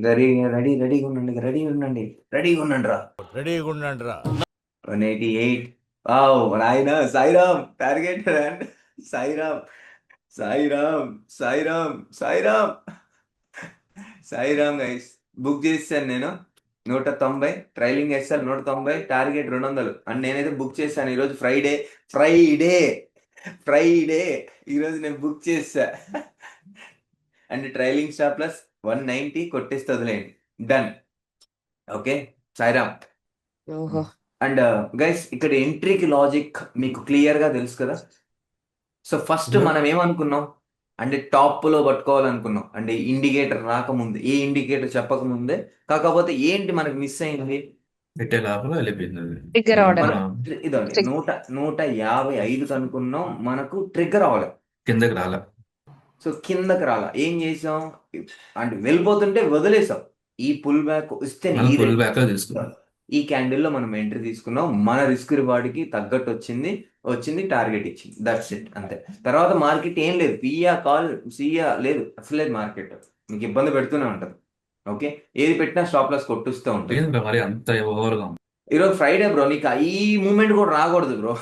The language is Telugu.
రెడీ రెడీ రెడీగా ఉండండి, రెడీగా ఉండండి, రెడీగా ఉండండి రా. రెడీగా ఉండండిరా. 188. నాయన సాయిరామ్ టార్గెట్ రండ్. సాయిరామ్, సాయిరామ్, సాయిరామ్, సాయిరామ్, సాయిరామ్ గైస్. బుక్ చేశాను నేను 190, ట్రైలింగ్ ఎస్ఎల్ 190, టార్గెట్ 200. అండ్ నేనైతే బుక్ చేశాను ఈరోజు ఫ్రైడే. ఫ్రైడే ఫ్రైడే ఈరోజు నేను బుక్ చేశా. అండ్ ట్రైలింగ్ స్టాప్ ప్లస్ 190 కొట్టేస్తే వదిలేయండి. డన్. ఓకే, సాయిరామ్. ఓహో! అండ్ గైస్ ఇక్కడ ఎంట్రీకి లాజిక్ మీకు క్లియర్ గా తెలుసు కదా. సో ఫస్ట్ మనం ఏమనుకున్నాం అంటే టాప్ లో పట్టుకోవాలనుకున్నాం, అంటే ఇండికేటర్ రాకముందే, ఏ ఇండికేటర్ చెప్పకముందే. కాకపోతే ఏంటి మనకు మిస్ అయింది, పెట్టే లోపల వెళ్ళిపోయింది అది. Trigger order. మనం ఇదండి Trick. 155 అనుకున్నాం, మనకు ట్రిగ్గర్ అవ్వలేదు. కిందకి రాలే. సో కిందకి రాలా, ఏం చేసాం అంటే వెళ్ళిపోతుంటే వదిలేసాం. ఈ పుల్ బ్యాక్ వస్తే మనం ఫుల్ బ్యాక్ లో తీసుకున్నాం. ఈ క్యాండిల్ లో మనం ఎంట్రీ తీసుకున్నాం, మన రిస్క్ రివార్డ్కి తగ్గట్టు వచ్చింది, టార్గెట్ ఇచ్చింది, దట్స్ ఇట్, అంతే. తర్వాత మార్కెట్ ఏం లేదు, పియా కాల్ సియా లేదు, అసలు లేదు. మార్కెట్ మీకు ఇబ్బంది పెడుతూనే ఉంటుంది. ఓకే, ఏది పెట్టినా స్టాప్ లాస్ కొట్టుస్తూ ఉంటుంది. ఏంటి మరి అంత ఓవర్గా ఉంది? ఈరోజు ఫ్రైడే బ్రో, నీకు ఈ మూమెంట్ కూడా రాకూడదు బ్రో.